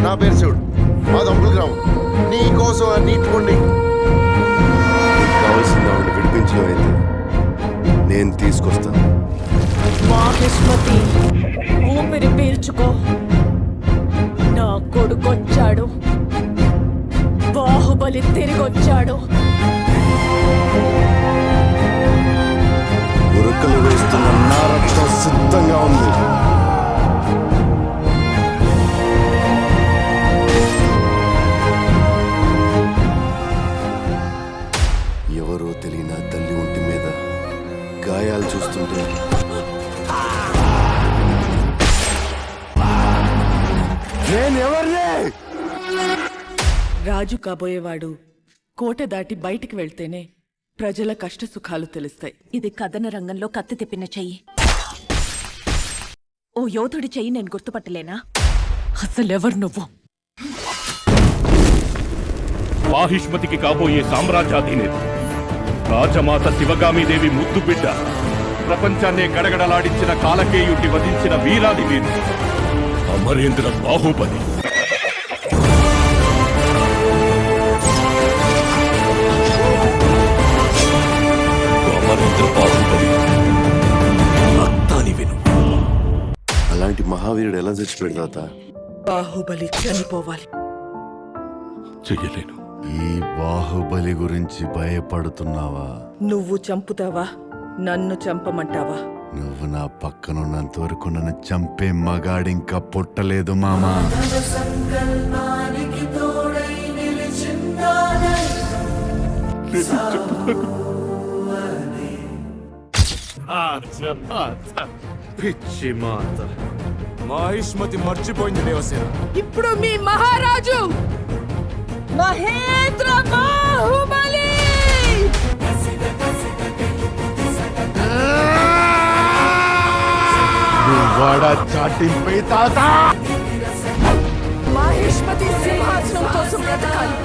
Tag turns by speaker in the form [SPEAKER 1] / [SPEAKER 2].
[SPEAKER 1] నా పేరు శివుడు, మాది అంబుల్ గ్రామం. నీ కోసం ఆ నీటి కొండి
[SPEAKER 2] కావాల్సింది ఆవిడ విడిపించడం అయితే నేను తీసుకొస్తాను.
[SPEAKER 3] మాహిష్మతి, ఊపిరి పీల్చుకో. నా కొడుకొచ్చాడు, బాహుబలి తిరిగొచ్చాడు.
[SPEAKER 2] ఉరుకలు వేస్తున్న నా రక్తం సిద్ధంగా ఉంది. ఎవరో తెలియని తల్లి ఒంటి మీద గాయాలు చూస్తుంటే నేనెవర్నే?
[SPEAKER 3] రాజు కాబోయేవాడు కోట దాటి బయటికి వెళ్తేనే ప్రజల కష్ట సుఖాలు తెలుస్తాయి.
[SPEAKER 4] ఇది కథన రంగంలో కత్తి తిప్పిన చెయ్యి. ఓ యోధుడి చెయ్యి నేను గుర్తుపట్టలేనా?
[SPEAKER 3] అసలెవరు నువ్వు?
[SPEAKER 5] మాహిష్మతికి కాబోయే సామ్రాజ్యాధినేత, రాజమాత శివగామీదేవి ముద్దు బిడ్డ, ప్రపంచాన్నే గడగడలాడించిన కాలకేయుడిని వధించిన వీరాది వీరు అమరేంద్ర బాహుబలి. అమరేంద్ర బాహుబలి రక్తాన్ని విను.
[SPEAKER 2] అలాంటి మహావీరుడు ఎలా చచ్చిపోయాడు తాత?
[SPEAKER 3] బాహుబలి చనిపోవాలి.
[SPEAKER 5] చెయ్యలేను.
[SPEAKER 2] ఈ బాహుబలి గురించి భయపడుతున్నావా?
[SPEAKER 3] నువ్వు చంపుతావా, నన్ను చంపమంటావా?
[SPEAKER 2] నువ్వు నా పక్కనున్నంత వరకు నన్ను చంపే మగాడింకా పుట్టలేదు మామా.
[SPEAKER 6] పిచ్చి మాత, మాహిష్మతి మర్చిపోయింది దేవసేన.
[SPEAKER 3] ఇప్పుడు మీ మహారాజు మహేంద్ర బాహుబలి.
[SPEAKER 2] వాడా చాటింపై తాత.
[SPEAKER 3] మహేష్మతి సింహాసనం కోసం బ్రతకాలి.